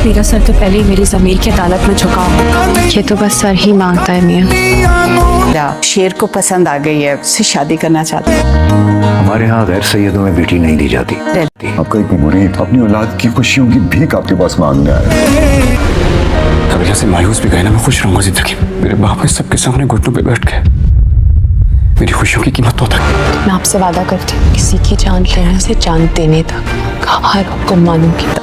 मेरा सर तो पहले ही मेरी ज़मीर की अदालत में झुका है। ये तो बस सर ही मांगता है मियाँ। शेर को पसंद आ गई है, उससे शादी करना चाहते हैं। हमारे यहाँ गैर सैयदों में बेटी नहीं दी जाती। आपका एक मुरीद अपनी औलाद की खुशियों की भीख आपके पास मांगने आया। वजह से मायूस भी गए ना, मैं खुश रहूंगा जिंदगी। मेरे बाप ने सबके सामने घुटनों पे बैठ के मेरी खुशियों की कीमत तो तक। मैं आपसे वादा करती हूँ किसी की जान लेने से जान देने तक हर हुक्म मानूंगी।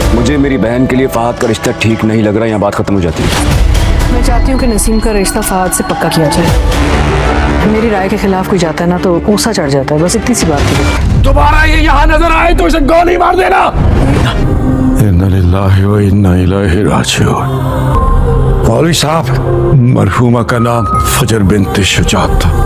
मुझे मेरी बहन के लिए फहद का रिश्ता ठीक नहीं लग रहा, यहाँ बात खत्म हो जाती है। मैं चाहती हूँ कि नसीम का रिश्ता फहद से पक्का किया जाए। मेरी राय के खिलाफ कोई जाता है ना तो ऊसा चढ़ जाता है, बस इतनी सी बात है। दोबारा ये यहाँ नजर आए तो इसे गोली मार देना। इन्ना लिल्लाहि व इन्ना इलैहि राजिऊन। मौलवी साहब, मरहूमा का नाम फजर बिन्त शुजात था,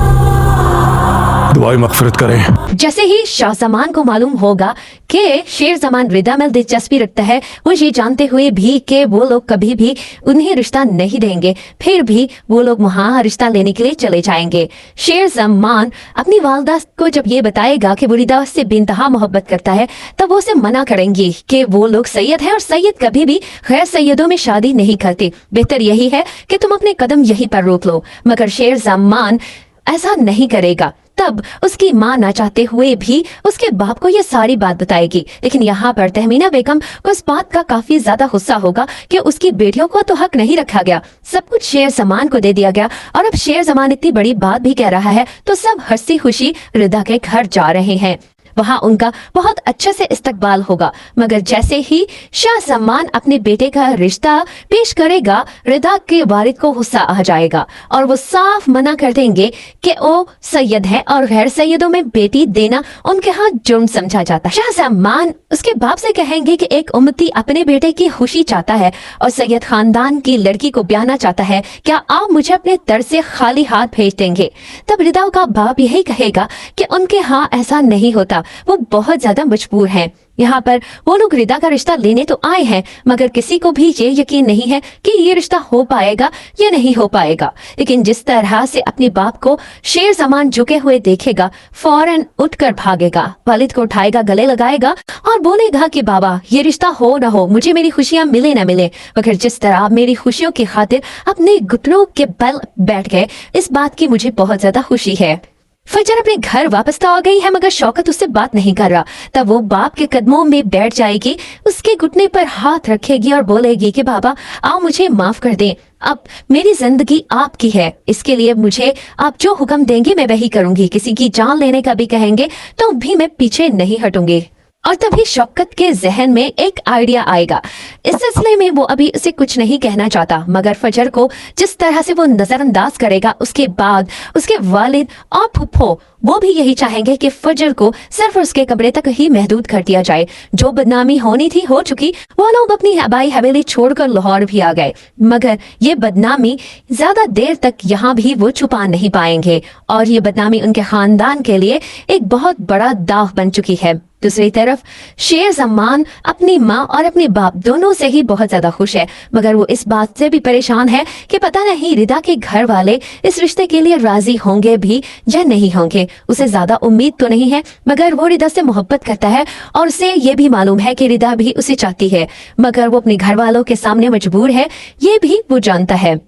दुआएं मगफिरत करें। जैसे ही शाहजमान को मालूम होगा कि शेर जमान रिदा में दिलचस्पी रखता है, वो ये जानते हुए भी कि वो लोग कभी भी उन्हें रिश्ता नहीं देंगे, फिर भी वो लोग वहाँ रिश्ता लेने के लिए चले जाएंगे। शेर जमान अपनी वालदा को जब ये बताएगा कि वो रिदा से बेइंतहा मोहब्बत करता है, तब वो उसे मना करेंगी कि वो लोग सैयद है और सैयद कभी भी गैर सैयदों में शादी नहीं करते। बेहतर यही है कि तुम अपने कदम यहीं पर रोक लो। मगर शेर जमान ऐसा नहीं करेगा। तब उसकी माँ ना चाहते हुए भी उसके बाप को ये सारी बात बताएगी। लेकिन यहाँ पर तहमीना बेगम को इस बात का काफी ज्यादा गुस्सा होगा कि उसकी बेटियों को तो हक नहीं रखा गया, सब कुछ शेर जमान को दे दिया गया और अब शेर जमान इतनी बड़ी बात भी कह रहा है तो सब हंसी खुशी रिदा के घर जा रहे हैं। वहाँ उनका बहुत अच्छे से इस्तकबाल होगा। मगर जैसे ही शाह जमान अपने बेटे का रिश्ता पेश करेगा, रिदा के वालिद को गुस्सा आ जाएगा और वो साफ मना कर देंगे कि वो सैयद है और गैर सैयदों में बेटी देना उनके यहाँ जुर्म समझा जाता है। शाह जमान उसके बाप से कहेंगे कि एक उम्मती अपने बेटे की खुशी चाहता है और सैयद खानदान की लड़की को ब्याहना चाहता है, क्या आप मुझे अपने दर से खाली हाथ भेज देंगे? तब रिदा का बाप यही कहेगा कि उनके यहाँ ऐसा नहीं होता, वो बहुत ज्यादा मजबूर हैं। यहाँ पर वो लोग रिदा का रिश्ता लेने तो आए हैं, मगर किसी को भी ये यकीन नहीं है कि ये रिश्ता हो पाएगा या नहीं हो पाएगा। लेकिन जिस तरह से अपने बाप को शेर जमान झुके हुए देखेगा, फौरन उठकर भागेगा, वालिद को उठाएगा, गले लगाएगा और बोलेगा कि बाबा ये रिश्ता हो ना हो, मुझे मेरी खुशियां मिले ना मिले, मगर जिस तरह मेरी खुशियों की खातिर अपने घुटनों के बल बैठ गए, इस बात की मुझे बहुत ज्यादा खुशी है। फजर अपने घर वापस तो आ गई है, मगर शौकत उससे बात नहीं कर रहा। तब वो बाप के कदमों में बैठ जाएगी, उसके घुटने पर हाथ रखेगी और बोलेगी कि बाबा आओ मुझे माफ कर दें, अब मेरी जिंदगी आपकी है, इसके लिए मुझे आप जो हुक्म देंगे मैं वही करूंगी। किसी की जान लेने का भी कहेंगे तो भी मैं पीछे नहीं हटूंगी। और तभी शौकत के जहन में एक आइडिया आएगा। इस सिलसिले में वो अभी उसे कुछ नहीं कहना चाहता, मगर फजर को जिस तरह से वो नजरअंदाज करेगा, उसके बाद उसके वालिद और फुप्पो वो भी यही चाहेंगे कि फजर को सिर्फ उसके कमरे तक ही महदूद कर दिया जाए। जो बदनामी होनी थी हो चुकी, वो लोग अपनी आबाई हवेली छोड़कर लाहौर भी आ गए, मगर ये बदनामी ज्यादा देर तक यहाँ भी वो छुपा नहीं पाएंगे और ये बदनामी उनके खानदान के लिए एक बहुत बड़ा दाव बन चुकी है। दूसरी तरफ शेर जमान अपनी माँ और अपने बाप दोनों से ही बहुत ज्यादा खुश है, मगर वो इस बात से भी परेशान है कि पता नहीं रिदा के घर वाले इस रिश्ते के लिए राजी होंगे भी या नहीं होंगे। उसे ज्यादा उम्मीद तो नहीं है, मगर वो रिदा से मोहब्बत करता है और उसे ये भी मालूम है कि रिदा भी उसे चाहती है, मगर वो अपने घर वालों के सामने मजबूर है, ये भी वो जानता है।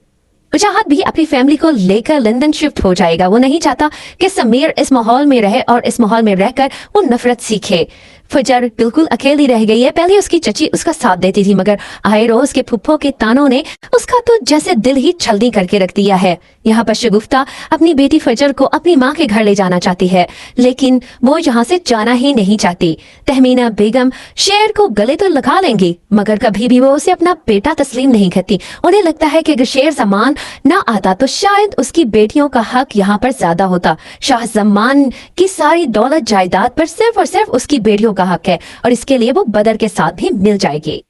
वजाहत भी अपनी फैमिली को लेकर लंदन शिफ्ट हो जाएगा। वो नहीं चाहता कि समीर इस माहौल में रहे और इस माहौल में रहकर वो नफरत सीखे। फजर बिल्कुल अकेली रह गई है। पहले उसकी चची उसका साथ देती थी, मगर आए रोज के फुप्पो के तानों ने उसका तो जैसे दिल ही छलनी करके रख दिया है। यहाँ पर शगुफ्ता अपनी बेटी फजर को अपनी माँ के घर ले जाना चाहती है, लेकिन वो यहाँ से जाना ही नहीं चाहती। तहमीना बेगम शेर को गले तो लगा लेंगी, मगर कभी भी वो उसे अपना बेटा तस्लीम नहीं करती। उन्हें लगता है कि अगर शेर जमान ना आता तो शायद उसकी बेटियों का हक यहाँ पर ज्यादा होता। शाह जमान की सारी दौलत जायदाद पर सिर्फ और सिर्फ उसकी बेटियों का हक है और इसके लिए वो बदर के साथ भी मिल जाएगी।